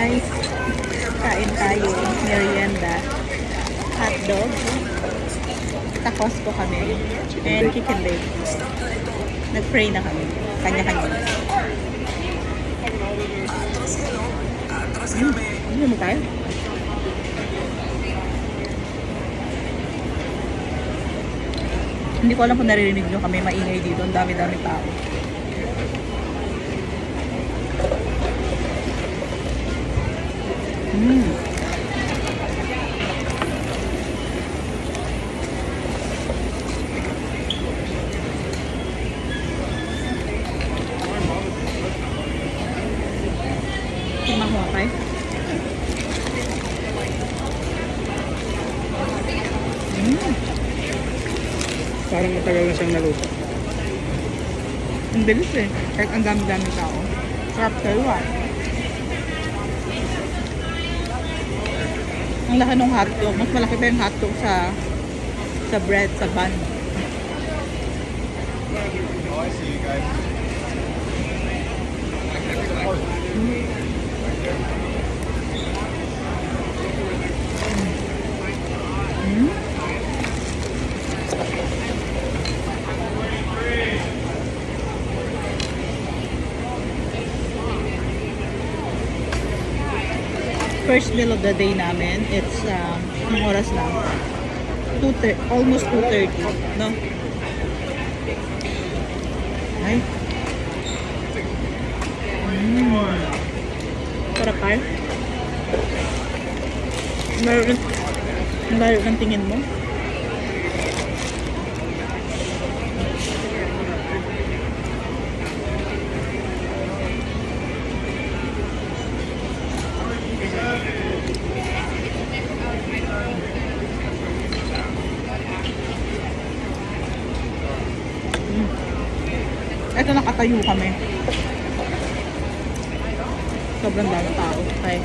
guys, kain tayo, merienda, hotdog, tacos po kami, and chicken leg. Nag-pray na kami, kanya-kanya. Ano mo tayo? Hindi ko alam kung naririnig nyo kami, maingay dito, ang dami-dami tao. Makuha kayo? Parang matagal na siyang naluto. Ang bilis eh. Kahit ang dami-dami tao. Sarap kayo ah. Ang laki ng hotdog. Mas malaki pa yung hotdog sa bread, sa bun. Oh, I see you guys. First meal of the day namin, it's anong oras na? Almost 2:30, no? Ay. Sarap kayo? Ang layo ng tingin mo? Ito nakatayo kami. Sobrang dami tao. Okay.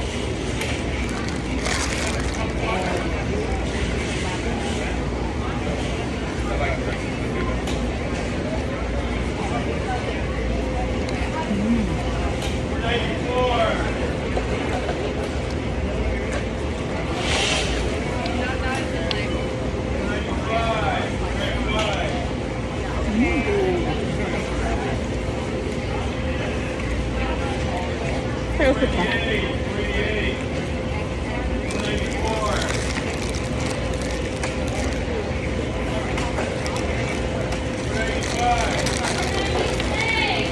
Pero pa.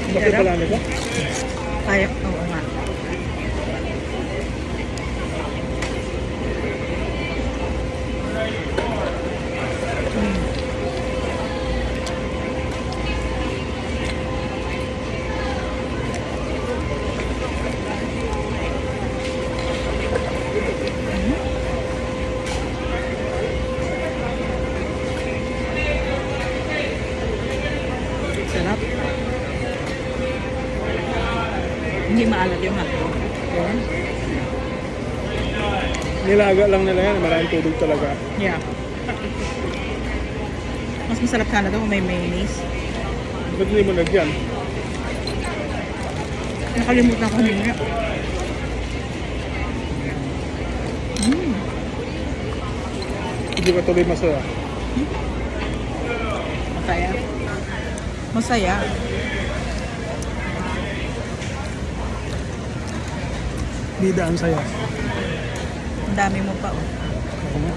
Bakit pala nito? Kaya, oo nga. Sarap. Hindi maalat yung hotdog. Yeah. Nilaga lang nila yan. Maraming tubig talaga. Yeah. Mas masarap sana ito kung may mayonnaise. Ba't hindi mo nagyan? Nakalimutan ko nila. Hindi ka tuloy masaya. Masaya. Masaya. Bida ang saya. Ang dami mo pa oh. Ako mo?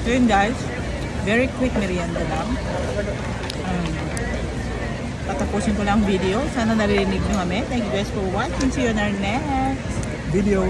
So yun guys, very quick merienda lang. Patapusin ko lang ang video. Sana naririnig nyo kami. Thank you guys for watching. See you on our next Video.